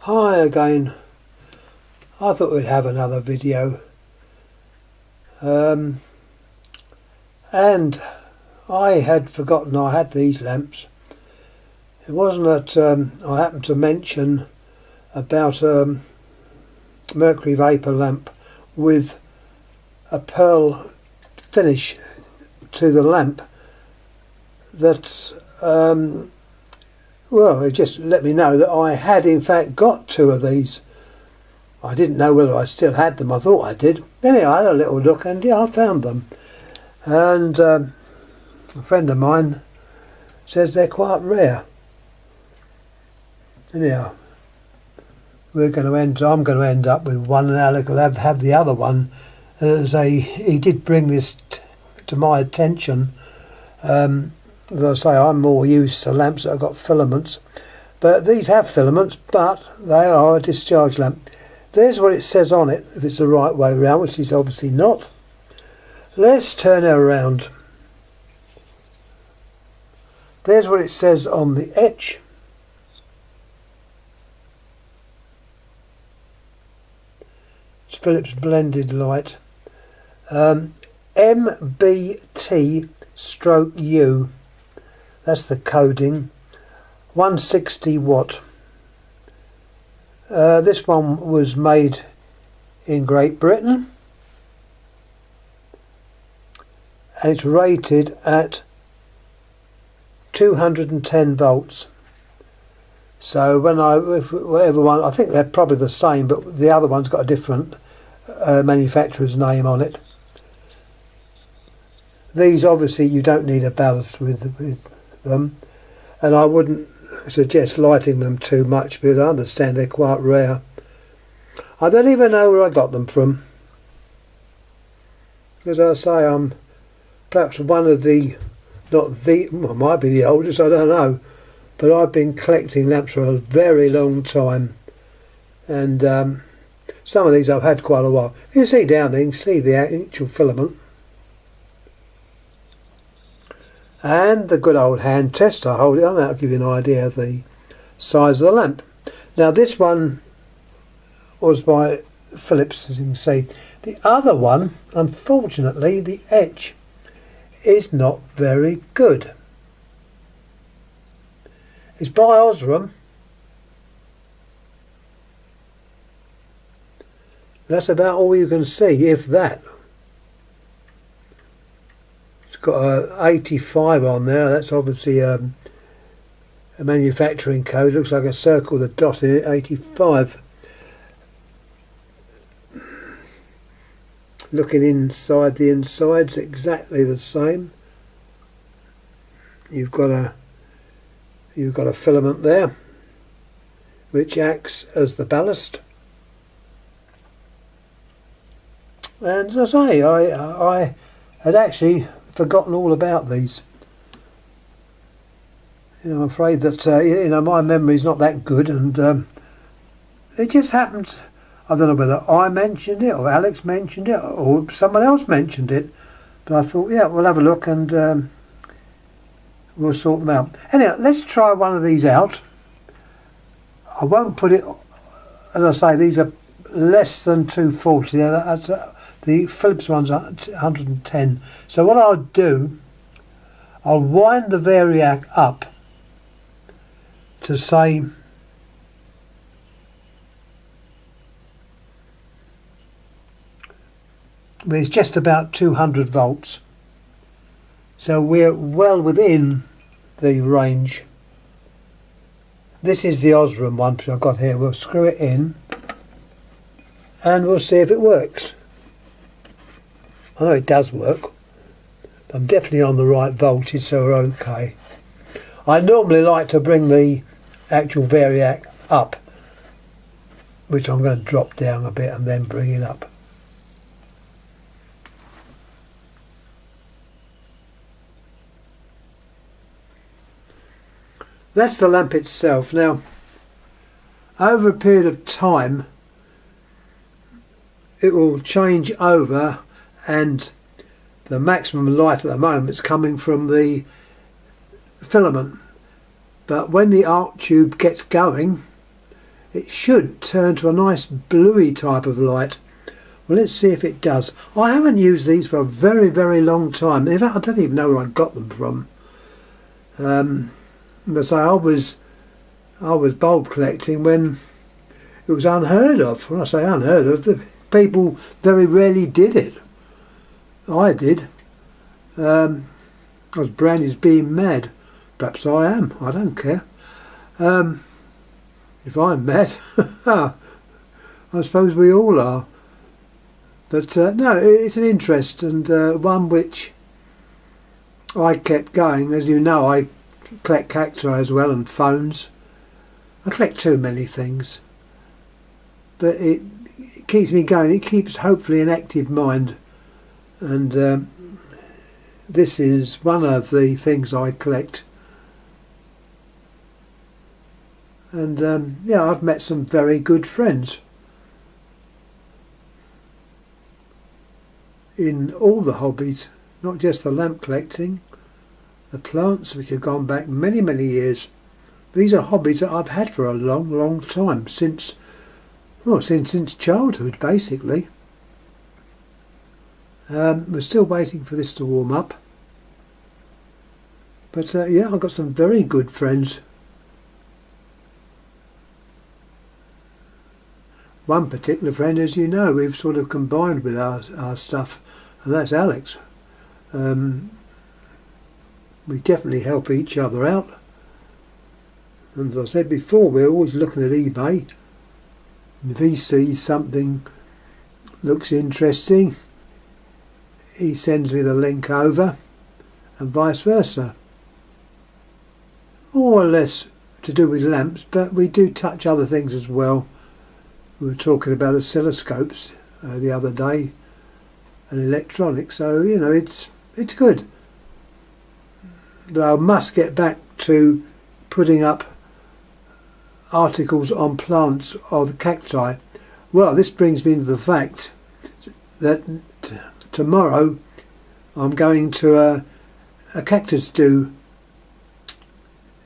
Hi again. I thought we'd have another video, and I had forgotten I had these lamps. It wasn't that I happened to mention about a mercury vapour lamp with a pearl finish to the lamp that well, it just let me know that I had in fact got two of these. I didn't know whether I still had them. I thought I did. Anyway, I had a little look and yeah, I found them. And a friend of mine says they're quite rare. Anyhow, I'm going to end up with one, and Alec will have the other one. He did bring this to my attention. As I say, I'm more used to lamps that have got filaments, but these have filaments, but they are a discharge lamp. There's what it says on it, if it's the right way around, which is obviously not. Let's turn it around. There's what it says on the etch. It's Philips blended light. MBT/U. That's the coding. 160 watt. This one was made in Great Britain, and it's rated at 210 volts. So whatever one, I think they're probably the same, but the other one's got a different manufacturer's name on it. These obviously you don't need a ballast with them, and I wouldn't suggest lighting them too much, because I understand they're quite rare. I don't even know where I got them from. As I say, I'm perhaps one of the, well, I might be the oldest, I don't know, but I've been collecting lamps for a very long time, and some of these I've had quite a while. You can see down there, you can see the actual filament. And the good old hand test, I hold it on, that'll give you an idea of the size of the lamp. Now this one was by Philips, as you can see. The other one, unfortunately, the etch is not very good. It's by Osram. That's about all you can see, if that. Got a 85 on there. That's obviously a manufacturing code. Looks like a circle with a dot in it. 85. Looking inside, the inside's exactly the same. You've got a filament there, which acts as the ballast. And as I say, I had actually forgotten all about these. I'm afraid that my memory's not that good, and it just happened. I don't know whether I mentioned it or Alex mentioned it or someone else mentioned it, but I thought, yeah, we'll have a look and we'll sort them out. Anyway, let's try one of these out. I won't put it, as I say, these are less than 240. That's the Philips one's 110. So what I'll do, I'll wind the variac up to say it's just about 200 volts. So we're well within the range. This is the Osram one which I've got here. We'll screw it in and we'll see if it works. I know it does work. I'm definitely on the right voltage, so we're okay. I normally like to bring the actual variac up, which I'm going to drop down a bit and then bring it up. That's the lamp itself. Now, over a period of time, it will change over, and the maximum light at the moment is coming from the filament, but when the arc tube gets going, it should turn to a nice bluey type of light. Well, let's see if it does. I haven't used these for a very, very long time. In fact, I don't even know where I got them from. As I was bulb collecting when it was unheard of. When I say unheard of, the people very rarely did it. I did. I was branded as being mad. Perhaps I am. I don't care. If I'm mad, I suppose we all are. But no, it's an interest, and one which I kept going. As you know, I collect cacti as well, and phones. I collect too many things, but it keeps me going. It keeps hopefully an active mind, and this is one of the things I collect. And yeah, I've met some very good friends in all the hobbies, not just the lamp collecting, the plants, which have gone back many, many years. These are hobbies that I've had for a long, long time, since childhood, basically. We're still waiting for this to warm up. But yeah, I've got some very good friends. One particular friend, as you know, we've sort of combined with our stuff, and that's Alex. We definitely help each other out. And as I said before, we're always looking at eBay. If he sees something looks interesting, he sends me the link over, and vice versa. More or less to do with lamps, but we do touch other things as well. We were talking about oscilloscopes the other day, and electronics, so you know, it's good. But I must get back to putting up articles on plants or the cacti. Well, this brings me to the fact that tomorrow I'm going to a cactus do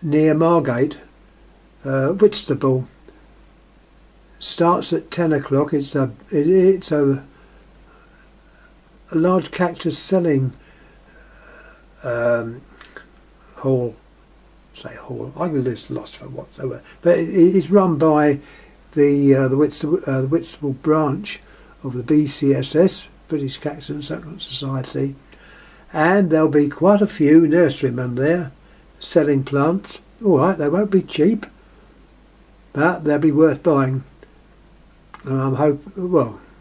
near Margate, Whitstable. Starts at 10 o'clock. It's a large cactus selling hall. Say hall. I can lose lost for whatsoever. But it's run by the Whitstable branch of the BCSS, British Cactus and Succulent Society, and there'll be quite a few nurserymen there selling plants. All right, they won't be cheap, but they'll be worth buying. And I'm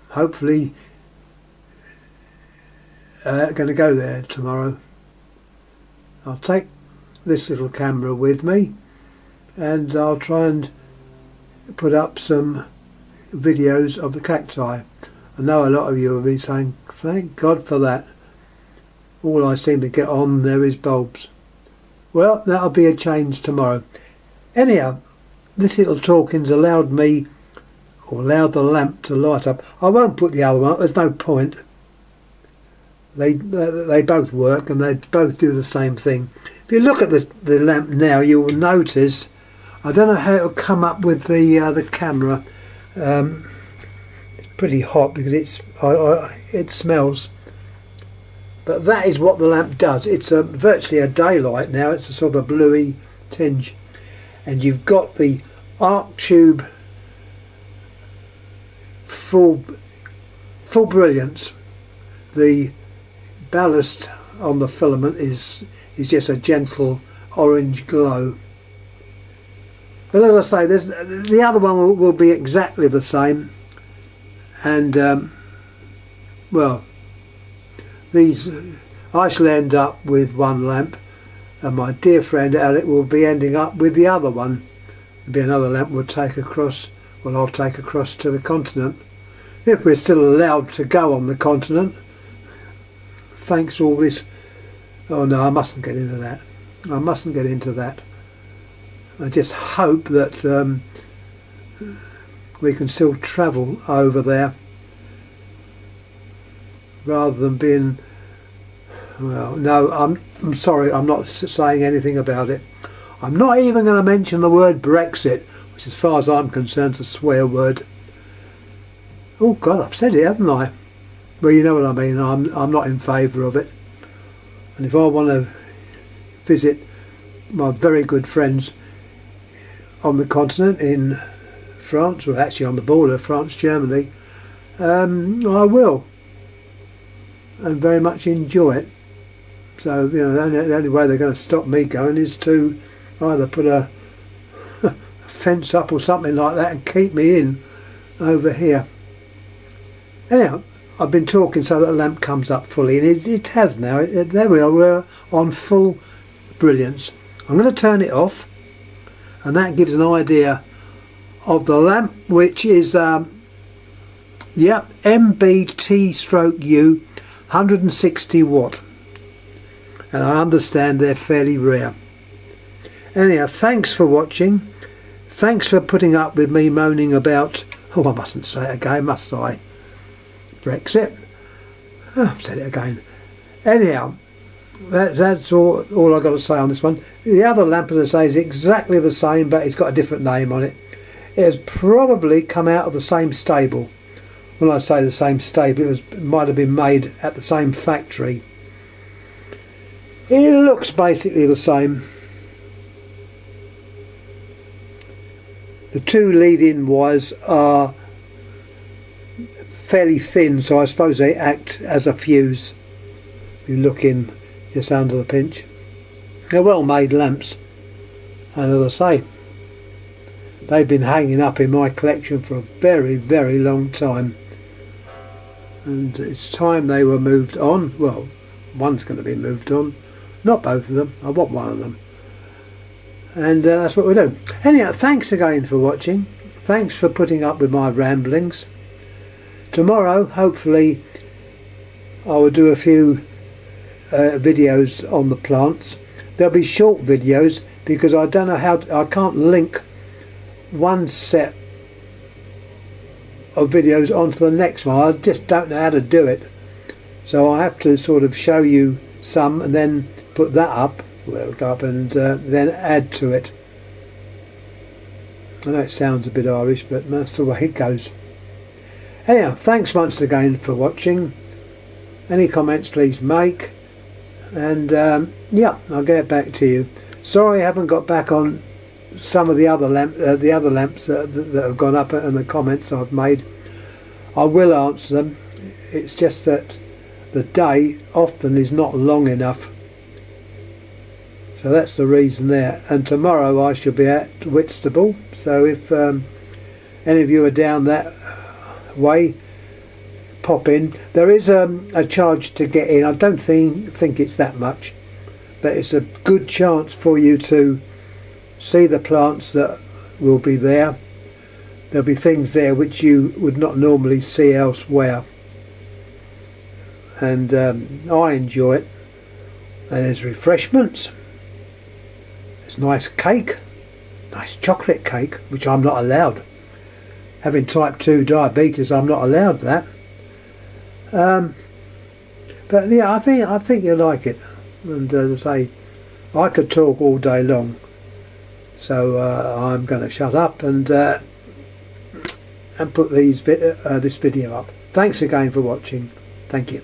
hopefully going to go there tomorrow. I'll take this little camera with me, and I'll try and put up some videos of the cacti. I know a lot of you will be saying, thank God for that. All I seem to get on there is bulbs. Well, that'll be a change tomorrow. Anyhow, this little talking's allowed me, or allowed the lamp to light up. I won't put the other one up, there's no point. They both work, and they both do the same thing. If you look at the lamp now, you will notice, I don't know how it'll come up with the camera. It's pretty hot because it smells. But that is what the lamp does. It's virtually a daylight now. It's a sort of a bluey tinge, and you've got the arc tube full brilliance. The ballast on the filament is just a gentle orange glow. But as I say, the other one will be exactly the same, and well, these I shall end up with one lamp, and my dear friend Alec will be ending up with the other one. There'll be another lamp we'll take across. Well, I'll take across to the continent, if we're still allowed to go on the continent. Thanks all this. Oh no, I mustn't get into that. I mustn't get into that. I just hope that we can still travel over there, rather than being, well, no, I'm sorry, I'm not saying anything about it. I'm not even going to mention the word Brexit. which as far as I'm concerned is a swear word. Oh God, I've said it, haven't I? Well, you know what I mean. I'm not in favour of it. And if I want to visit my very good friends on the continent in France, or actually on the border, France-Germany, I will, and very much enjoy it. So, you know, the only way they're going to stop me going is to either put a fence up or something like that and keep me in over here. Anyhow, I've been talking so that the lamp comes up fully, and it has now. There we are, we're on full brilliance. I'm going to turn it off, and that gives an idea of the lamp, which is MBT/U 160 watt, and I understand they're fairly rare. Anyhow, thanks for watching. Thanks for putting up with me moaning about, oh, I mustn't say it again, must I? Brexit. Oh, I've said it again. Anyhow, that's all I've got to say on this one. The other lamp, as I say, is exactly the same, but it's got a different name on it. It has probably come out of the same stable. When I say the same stable, it might have been made at the same factory. It looks basically the same. The two lead-in wires are fairly thin, so I suppose they act as a fuse. You look in just under the pinch. They're well made lamps, and as I say, they've been hanging up in my collection for a very, very long time, and it's time they were moved on. Well, one's going to be moved on, not both of them. I want one of them, and that's what we do. Anyhow, thanks again for watching. Thanks for putting up with my ramblings. Tomorrow, hopefully, I will do a few videos on the plants. There'll be short videos because I don't know how I can't link one set of videos onto the next one. I just don't know how to do it, so I have to sort of show you some and then put that up, well, it'll go up, and then add to it. I know it sounds a bit Irish, but that's the way it goes. Anyhow, thanks once again for watching. Any comments please make, and yeah, I'll get back to you. Sorry I haven't got back on some of the other lamps that have gone up and the comments I've made. I will answer them. It's just that the day often is not long enough, so that's the reason there. And tomorrow I shall be at Whitstable, so if any of you are down that way, pop in. There is a charge to get in. I don't think it's that much, but it's a good chance for you to see the plants that will be there. There'll be things there which you would not normally see elsewhere, and I enjoy it. And there's refreshments, there's nice cake, nice chocolate cake, which I'm not allowed. Having type 2 diabetes, I'm not allowed that. But yeah, I think you'll like it. And as I say, I could talk all day long, so I'm going to shut up and put this video up. Thanks again for watching. Thank you.